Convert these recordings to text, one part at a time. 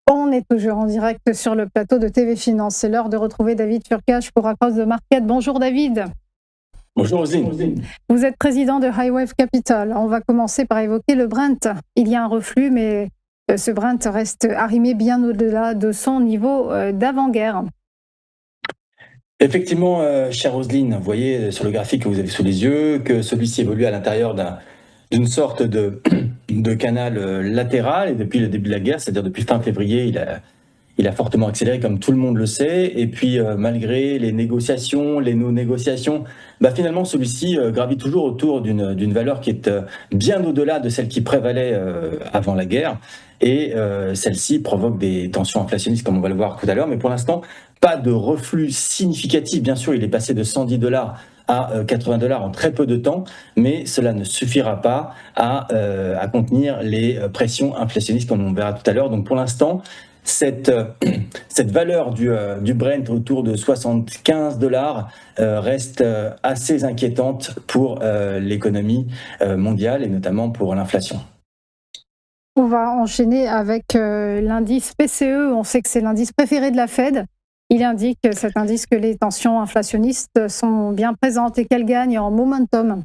On est toujours en direct sur le plateau de TV Finance. C'est l'heure de retrouver David Furcage pour Across the Market. Bonjour David. Bonjour Roselyne. Vous êtes président de High Wave Capital. On va commencer par évoquer le Brent. Il y a un reflux, mais ce Brent reste arrimé bien au-delà de son niveau d'avant-guerre. Effectivement, chère Roselyne, vous voyez sur le graphique que vous avez sous les yeux que celui-ci évolue à l'intérieur d'une sorte de canal latéral, et depuis le début de la guerre, c'est-à-dire depuis fin février, il a fortement accéléré, comme tout le monde le sait. Et puis, malgré les négociations, les non-négociations, finalement, celui-ci gravite toujours autour d'une valeur qui est bien au-delà de celle qui prévalait avant la guerre. Et celle-ci provoque des tensions inflationnistes, comme on va le voir tout à l'heure. Mais pour l'instant, pas de reflux significatif. Bien sûr, il est passé de $110 à $80 en très peu de temps, mais cela ne suffira pas à contenir les pressions inflationnistes, comme on verra tout à l'heure. Donc, pour l'instant, cette valeur du Brent autour de $75 reste assez inquiétante pour l'économie mondiale et notamment pour l'inflation. On va enchaîner avec l'indice PCE. On sait que c'est l'indice préféré de la Fed. Il indique, cet indice, que les tensions inflationnistes sont bien présentes et qu'elles gagnent en momentum.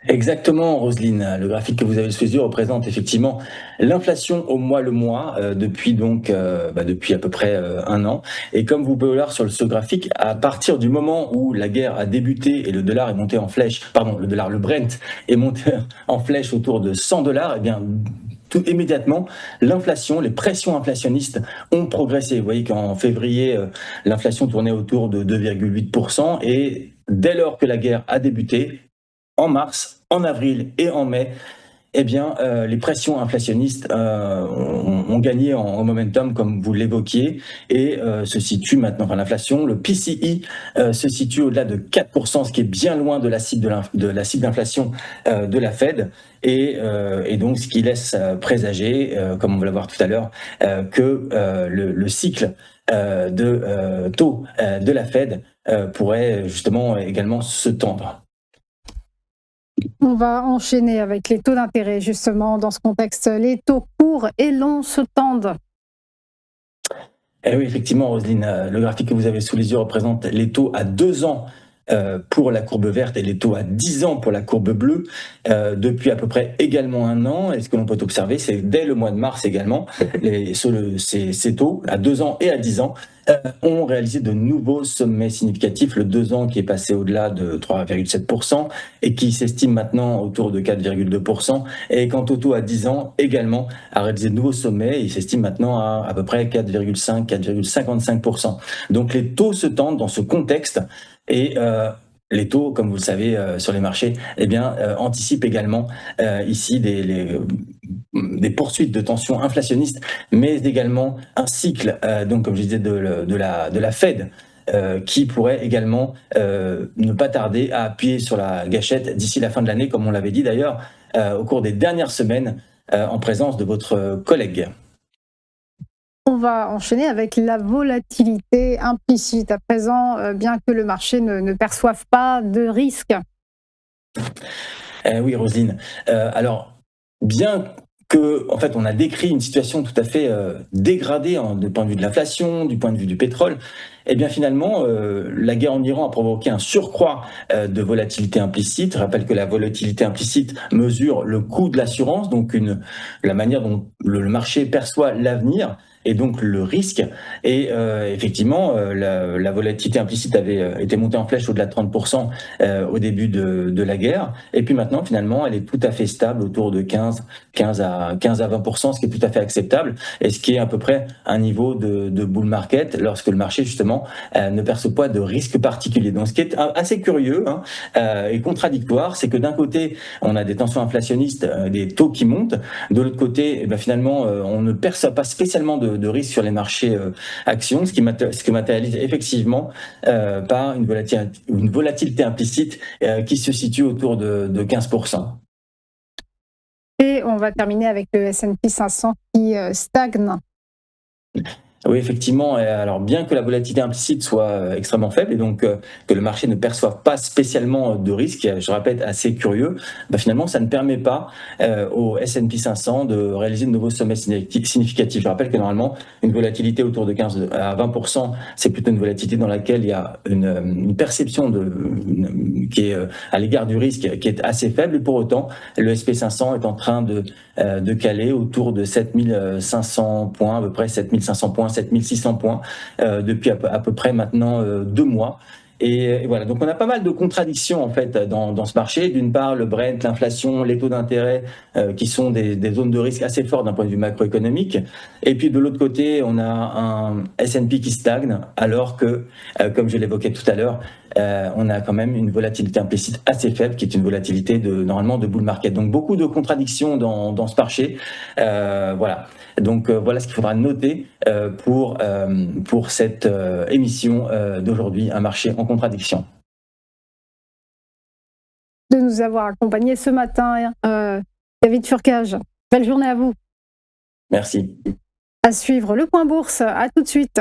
Exactement, Roselyne. Le graphique que vous avez sous les yeux représente effectivement l'inflation au mois le mois depuis à peu près un an. Et comme vous pouvez le voir sur ce graphique, à partir du moment où la guerre a débuté et le dollar est monté en flèche, le Brent est monté en flèche autour de $100, tout immédiatement, l'inflation, les pressions inflationnistes ont progressé. Vous voyez qu'en février, l'inflation tournait autour de 2,8%, et dès lors que la guerre a débuté, en mars, en avril et en mai, les pressions inflationnistes ont gagné en momentum, comme vous l'évoquiez, et se situe maintenant, l'inflation, le PCE se situe au-delà de 4%, ce qui est bien loin de la cible d'inflation de la Fed, et donc ce qui laisse présager, comme on va le voir tout à l'heure, que le cycle de taux de la Fed pourrait justement également se tendre. On va enchaîner avec les taux d'intérêt, justement, dans ce contexte. Les taux courts et longs se tendent. Eh oui, effectivement, Roselyne, le graphique que vous avez sous les yeux représente les taux à 2 ans pour la courbe verte et les taux à 10 ans pour la courbe bleue depuis à peu près également un an. Et ce que l'on peut observer, c'est dès le mois de mars également, ces taux à 2 ans et à 10 ans ont réalisé de nouveaux sommets significatifs. Le 2 ans qui est passé au-delà de 3,7% et qui s'estime maintenant autour de 4,2%. Et quant au taux à 10 ans, également a réalisé de nouveaux sommets. Il s'estime maintenant à peu près 4,5, 4,55%. Donc les taux se tendent dans ce contexte, et les taux, comme vous le savez, sur les marchés, anticipent également ici des poursuites de tensions inflationnistes, mais également un cycle, donc comme je disais, de la Fed, qui pourrait également ne pas tarder à appuyer sur la gâchette d'ici la fin de l'année, comme on l'avait dit d'ailleurs au cours des dernières semaines, en présence de votre collègue. On va enchaîner avec la volatilité implicite. À présent, bien que le marché ne perçoive pas de risque. Oui, Roselyne. Alors, bien que, en fait, on a décrit une situation tout à fait dégradée du point de vue de l'inflation, du point de vue du pétrole, finalement, la guerre en Iran a provoqué un surcroît de volatilité implicite. Je rappelle que la volatilité implicite mesure le coût de l'assurance, donc la manière dont le marché perçoit l'avenir et donc le risque. Et effectivement, la volatilité implicite avait été montée en flèche au-delà de 30% au début de la guerre. Et puis maintenant, finalement, elle est tout à fait stable autour de 15 à 20%, ce qui est tout à fait acceptable, et ce qui est à peu près un niveau de bull market lorsque le marché, justement, ne perçoit pas de risque particulier. Donc, ce qui est assez curieux et contradictoire, c'est que d'un côté, on a des tensions inflationnistes, des taux qui montent. De l'autre côté, finalement, on ne perçoit pas spécialement de risque sur les marchés actions, ce qui matérialise effectivement par une volatilité implicite qui se situe autour de 15%. Et on va terminer avec le S&P 500 qui stagne. Oui, effectivement. Et alors, bien que la volatilité implicite soit extrêmement faible et donc que le marché ne perçoive pas spécialement de risque, je répète, assez curieux, bah, finalement, ça ne permet pas au S&P 500 de réaliser de nouveaux sommets significatifs. Je rappelle que normalement, une volatilité autour de 15 à 20%, c'est plutôt une volatilité dans laquelle il y a une perception qui est à l'égard du risque qui est assez faible. Et pour autant, le S&P 500 est en train de caler autour de 7500 points, à peu près 7500 points, 7600 points, depuis à peu près maintenant 2 mois. Et voilà, donc on a pas mal de contradictions en fait dans ce marché. D'une part, le Brent, l'inflation, les taux d'intérêt qui sont des zones de risque assez fortes d'un point de vue macroéconomique. Et puis de l'autre côté, on a un S&P qui stagne, alors que, comme je l'évoquais tout à l'heure, on a quand même une volatilité implicite assez faible, qui est une volatilité normalement de bull market. Donc beaucoup de contradictions dans ce marché. Voilà. Donc voilà ce qu'il faudra noter pour cette émission d'aujourd'hui, un marché en contradiction. De nous avoir accompagnés ce matin, David Furcage. Belle journée à vous. Merci. À suivre le point bourse. À tout de suite.